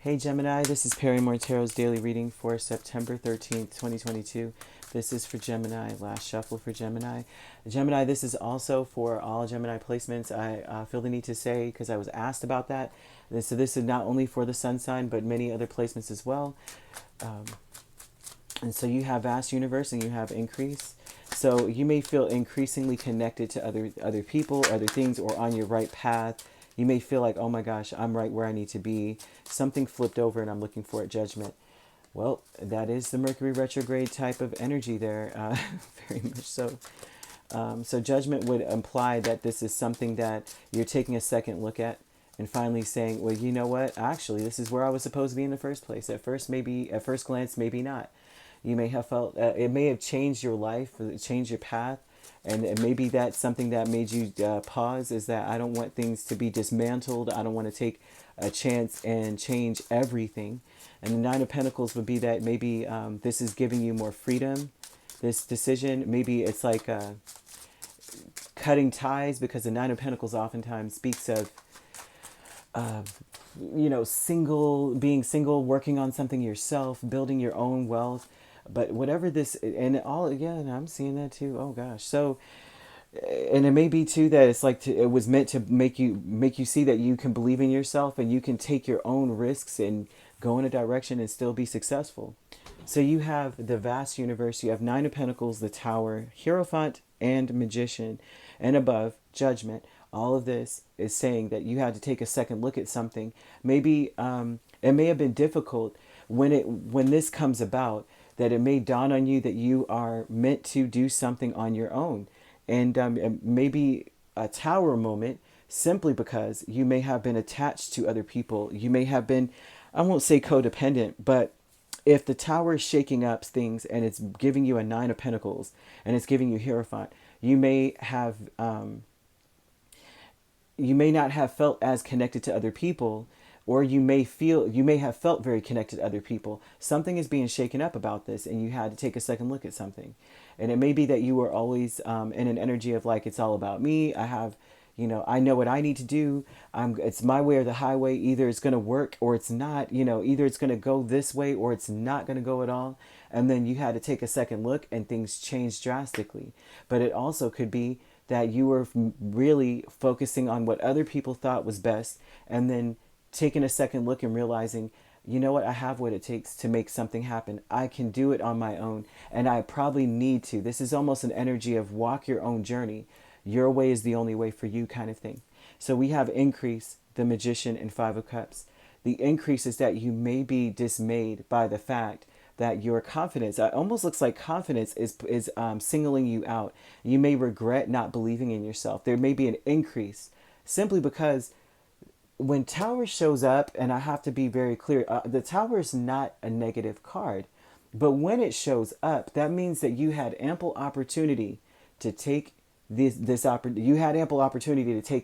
Hey Gemini, this is Perrymore Tarot's daily reading for September 13th, 2022. This is for Gemini, last shuffle for Gemini. Gemini, this is also for all Gemini placements. I feel the need to say, because I was asked about that. So this is not only for the sun sign, but many other placements as well. And so you have vast universe and you have increase. So you may feel increasingly connected to other people, other things, or on your right path. You may feel like, oh my gosh, I'm right where I need to be. Something flipped over and I'm looking for a judgment. Well, that is the Mercury retrograde type of energy there, very much so. So judgment would imply that this is something that you're taking a second look at and finally saying, well, you know what? Actually, this is where I was supposed to be in the first place. At first glance, maybe not. You may have felt it may have changed your life, changed your path, and maybe that's something that made you pause. Is that I don't want things to be dismantled. I don't want to take a chance and change everything. And the Nine of Pentacles would be that maybe this is giving you more freedom. This decision, maybe it's like cutting ties, because the Nine of Pentacles oftentimes speaks of being single, working on something yourself, building your own wealth. But whatever this, and all, again, I'm seeing that too. Oh gosh. So, and it may be too that it's like it was meant to make you see that you can believe in yourself and you can take your own risks and go in a direction and still be successful. So you have the vast universe, you have Nine of Pentacles, the Tower, Hierophant, and Magician, and above, Judgment. All of this is saying that you had to take a second look at something. Maybe it may have been difficult when this comes about, that it may dawn on you that you are meant to do something on your own. And maybe a tower moment, simply because you may have been attached to other people. You may have been, I won't say codependent, but if the tower is shaking up things and it's giving you a Nine of Pentacles and it's giving you Hierophant, you may not have felt as connected to other people, or you may have felt very connected to other people. Something is being shaken up about this, and you had to take a second look at something. And it may be that you were always in an energy of like, it's all about me. I know what I need to do. It's my way or the highway. Either it's going to work or it's not. Either it's going to go this way or it's not going to go at all. And then you had to take a second look, and things changed drastically. But it also could be that you were really focusing on what other people thought was best, and then taking a second look and realizing, you know what, I have what it takes to make something happen. I can do it on my own, and I probably need to. This is almost an energy of walk your own journey. Your way is the only way for you, kind of thing. So we have increase, the Magician, and Five of Cups. The increase is that you may be dismayed by the fact that your confidence, it almost looks like confidence is singling you out. You may regret not believing in yourself. There may be an increase simply because when Tower shows up, and I have to be very clear, the Tower is not a negative card. But when it shows up, that means that you had ample opportunity to take you had ample opportunity to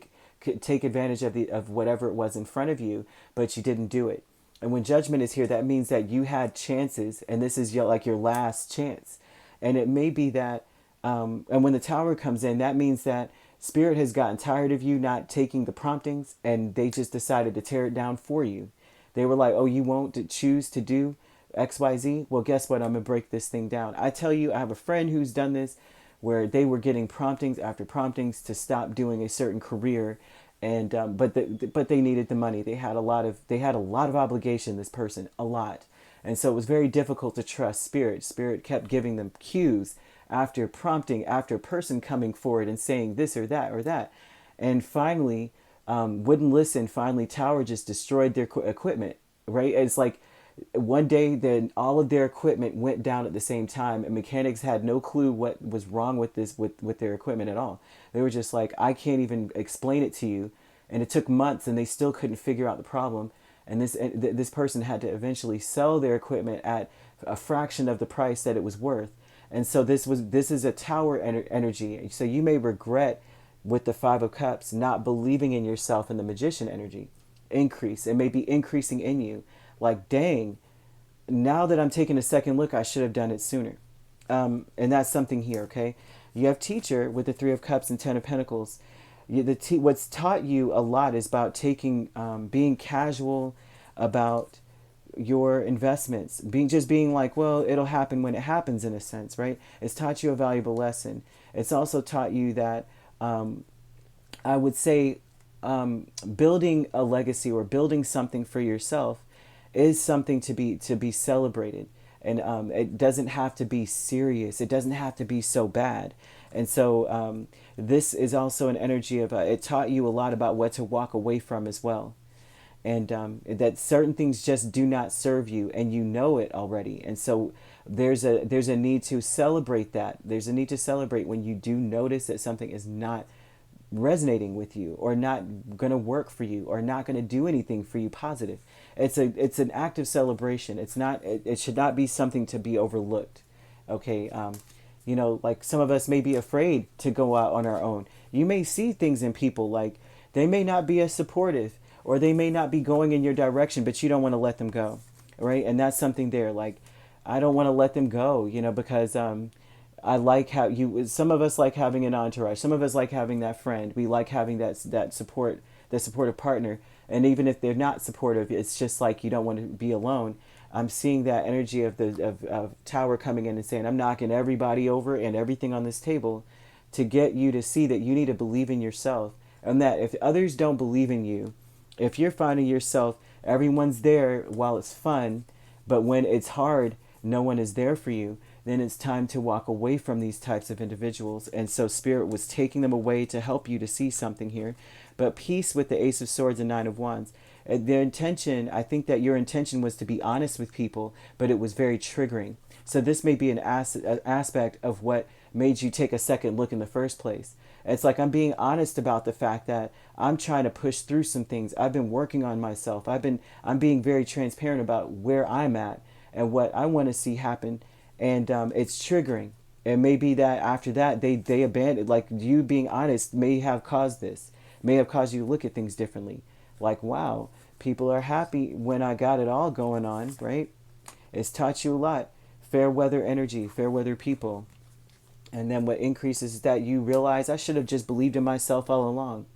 take advantage of whatever it was in front of you, but you didn't do it. And when Judgment is here, that means that you had chances, and this is your last chance. And it may be that, and when the Tower comes in, that means that Spirit has gotten tired of you not taking the promptings, and they just decided to tear it down for you. They were like, oh, you won't choose to do XYZ? Well, guess what? I'm going to break this thing down. I tell you, I have a friend who's done this, where they were getting promptings after promptings to stop doing a certain career, and but they needed the money. They had a lot of obligation, this person, a lot. And so it was very difficult to trust Spirit. Spirit kept giving them cues after prompting, after person coming forward and saying this or that or that. And finally, wouldn't listen. Finally, Tower just destroyed their equipment, right? It's like one day then all of their equipment went down at the same time, and mechanics had no clue what was wrong with their equipment at all. They were just like, I can't even explain it to you. And it took months, and they still couldn't figure out the problem. And this person had to eventually sell their equipment at a fraction of the price that it was worth. And so this is a Tower energy. So you may regret, with the Five of Cups, not believing in yourself, and the Magician energy. Increase. It may be increasing in you. Like, dang, now that I'm taking a second look, I should have done it sooner. And that's something here, okay? You have Teacher with the Three of Cups and Ten of Pentacles. What's taught you a lot is about being casual, about your investments, being like, well, it'll happen when it happens, in a sense, right? It's taught you a valuable lesson. It's also taught you that, I would say, building a legacy or building something for yourself is something to be celebrated, and it doesn't have to be serious. It doesn't have to be so bad. And so this is also an energy of it taught you a lot about what to walk away from as well, and that certain things just do not serve you, and you know it already. And so there's a need to celebrate that. There's a need to celebrate when you do notice that something is not resonating with you, or not going to work for you, or not going to do anything for you positive. It's an active celebration. It should not be something to be overlooked. Okay. Like some of us may be afraid to go out on our own. You may see things in people, like they may not be as supportive, or they may not be going in your direction, but you don't want to let them go. Right. And that's something there. Like, I don't want to let them go, because I like how some of us like having an entourage. Some of us like having that friend. We like having that support, the supportive partner. And even if they're not supportive, it's just like you don't want to be alone. I'm seeing that energy of of Tower coming in and saying, I'm knocking everybody over and everything on this table to get you to see that you need to believe in yourself. And that if others don't believe in you, if you're finding yourself, everyone's there while it's fun, but when it's hard, no one is there for you, then it's time to walk away from these types of individuals. And so Spirit was taking them away to help you to see something here. But peace with the Ace of Swords and Nine of Wands. Their intention, I think that your intention was to be honest with people, but it was very triggering. So this may be an aspect of what made you take a second look in the first place. It's like, I'm being honest about the fact that I'm trying to push through some things. I've been working on myself. I'm being very transparent about where I'm at and what I want to see happen. And it's triggering. It may be that after that, they abandoned, like you being honest may have caused this, may have caused you to look at things differently. Like, wow, people are happy when I got it all going on, right? It's taught you a lot. Fair weather energy, fair weather people. And then what increases is that you realize, I should have just believed in myself all along.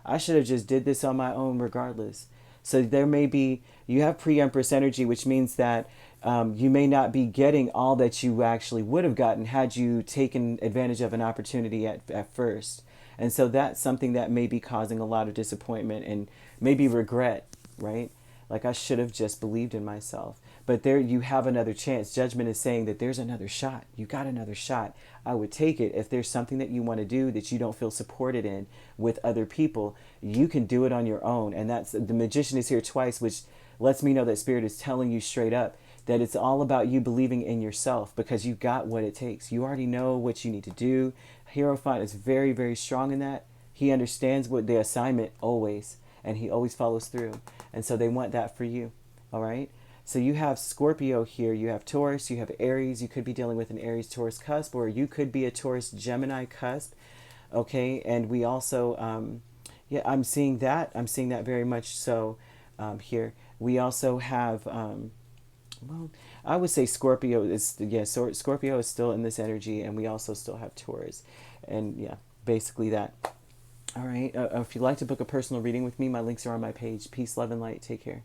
I should have just did this on my own regardless. So there may be, you have pre-empress energy, which means that you may not be getting all that you actually would have gotten had you taken advantage of an opportunity at first. And so that's something that may be causing a lot of disappointment and maybe regret, right? Like, I should have just believed in myself. But there you have another chance. Judgment is saying that there's another shot. You got another shot. I would take it. If there's something that you want to do that you don't feel supported in with other people, you can do it on your own. And that's the Magician is here twice, which lets me know that Spirit is telling you straight up that it's all about you believing in yourself, because you got what it takes. You already know what you need to do. Hierophant is very, very strong in that. He understands what the assignment always, and he always follows through. And so they want that for you. All right. So you have Scorpio here. You have Taurus. You have Aries. You could be dealing with an Aries-Taurus cusp, or you could be a Taurus-Gemini cusp. Okay. And we also, yeah, I'm seeing that. I'm seeing that very much so here. We also have, well, I would say Scorpio is, yeah, so Scorpio is still in this energy, and we also still have Taurus. And yeah, basically that. All right. If you'd like to book a personal reading with me, my links are on my page. Peace, love, and light. Take care.